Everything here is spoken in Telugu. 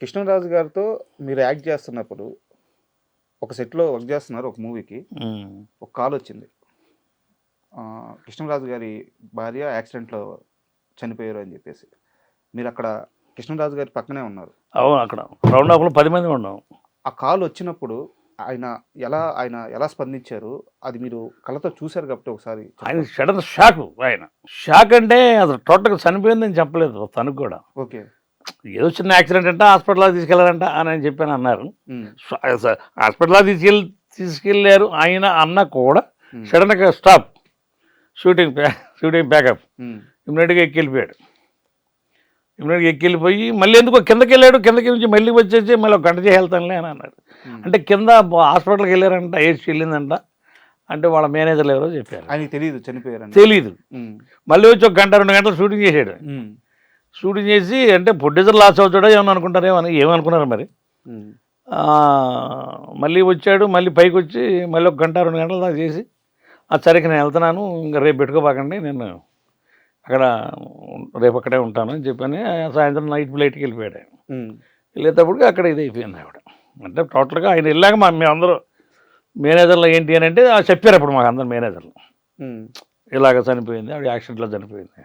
కృష్ణరాజు గారితో మీరు యాక్ట్ చేస్తున్నప్పుడు ఒక సెట్లో వర్క్ చేస్తున్నారు ఒక మూవీకి. ఒక కాల్ వచ్చింది, కృష్ణరాజు గారి భార్య యాక్సిడెంట్లో చనిపోయారు అని చెప్పేసి. మీరు అక్కడ కృష్ణరాజు గారి పక్కనే ఉన్నారు. అవును, అక్కడ రౌండ్ ఆఫ్లో 10 మంది ఉన్నాం. ఆ కాల్ వచ్చినప్పుడు ఆయన ఎలా స్పందించారు, అది మీరు కళ్ళతో చూశారు కాబట్టి ఒకసారి ఆయన సడన్ షాక్ అంటే అసలు టోటల్గా చనిపోయిందని చెప్పలేదు తనకు కూడా. ఓకే, ఏదో చిన్న యాక్సిడెంట్ అంట, హాస్పిటల్కి తీసుకెళ్లారంట అని చెప్పాను అన్నారు. హాస్పిటల్కి తీసుకెళ్ళారు ఆయన అన్న కూడా సడన్గా స్టాప్, షూటింగ్ బ్యాకప్, ఇమ్మీడియట్గా ఎక్కెళ్ళిపోయి మళ్ళీ ఎందుకో కిందకి వెళ్ళాడు. కిందకి నుంచి మళ్ళీ వచ్చేసి మళ్ళీ ఒక గంట చేసి వెళ్తానులే అని అన్నాడు. అంటే కింద హాస్పిటల్కి వెళ్ళారంట, ఏడ్చి వెళ్ళిందంట. అంటే వాళ్ళ మేనేజర్లు ఎవరో చెప్పారు, ఆయనకి తెలియదు చనిపోయారు, తెలీదు. మళ్ళీ వచ్చి 1 గంట 2 గంటలు షూటింగ్ చేసాడు. షూటింగ్ చేసి అంటే ప్రొడ్యూసర్ లాస్ అవుతాడో ఏమనుకున్నారో మరి. మళ్ళీ వచ్చాడు, మళ్ళీ పైకి వచ్చి మళ్ళీ 1 గంట 2 గంటల దాకా చేసి సరికి నేను వెళ్తున్నాను, ఇంకా రేపు పెట్టుకోబాకండి, నేను అక్కడ రేపు అక్కడే ఉంటాను అని చెప్పని సాయంత్రం నైట్ ఫ్లైట్కి వెళ్ళిపోయాడు. వెళ్ళేటప్పటికి అక్కడ ఇది అయిపోయింది ఆవిడ. అంటే టోటల్గా ఆయన వెళ్ళాక మేమందరూ మేనేజర్లు ఏంటి అని అంటే చెప్పారు అప్పుడు మాకు అందరు మేనేజర్లు, ఇలాగ చనిపోయింది ఆవిడ, యాక్సిడెంట్లో చనిపోయింది.